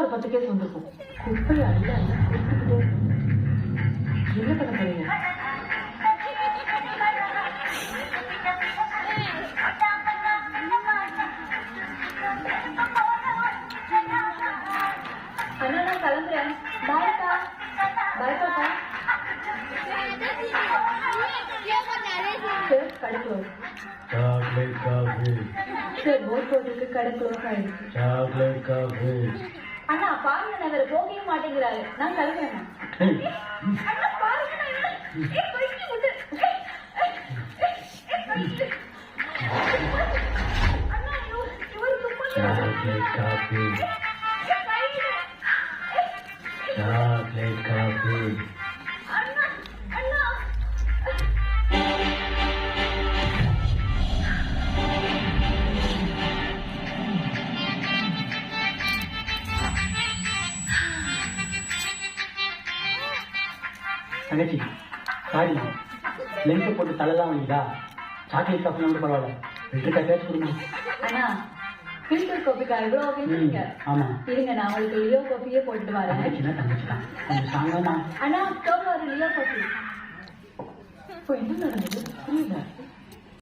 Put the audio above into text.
ஒரு 10 கேஸ் வந்திருக்கும். குப்பையை அல்ல கொடுத்துக்கிட்டே என்ன பண்ண போறீங்க? அண்ணா நான் கிளம்புறேன். பாய்க்கா. பாய்க்காக்கா. சார் கடை close. Chocolate coffee. Sir boat போட்டுருக்கு, கடை க்ளோஸ் ஆயிடுச்சு. Chocolate coffee. அண்ணா பாருங்க நான் வேற போகவே மாட்டேங்கிறாரு. நான் கிளம்புறேன். அண்ணா பாருங்க நான் சாக்லேட் காஃபி. Chocolate coffee. தங்கச்சி சாரி லென்ஸை போட்டு தலைலாம் வாங்கிதா சாக்லேட் காஃபிலாம் கூட பரவாயில்ல 2 காஃபியாச்சும் கொடுங்க. அண்ணா ஃபில்டர் காஃபிக்கா இவ்வளோ ஓகே? ஆமாம் இருங்க நான் உங்களுக்கு லியோ காஃபியே போட்டுட்டு வரேன். தங்கச்சின்னா தங்கச்சி தான் கொஞ்சம் சாங்கமா. அண்ணா ஸ்டோர் ஒரு லியோ காஃபி. இப்போ என்ன நடந்தது புரியல.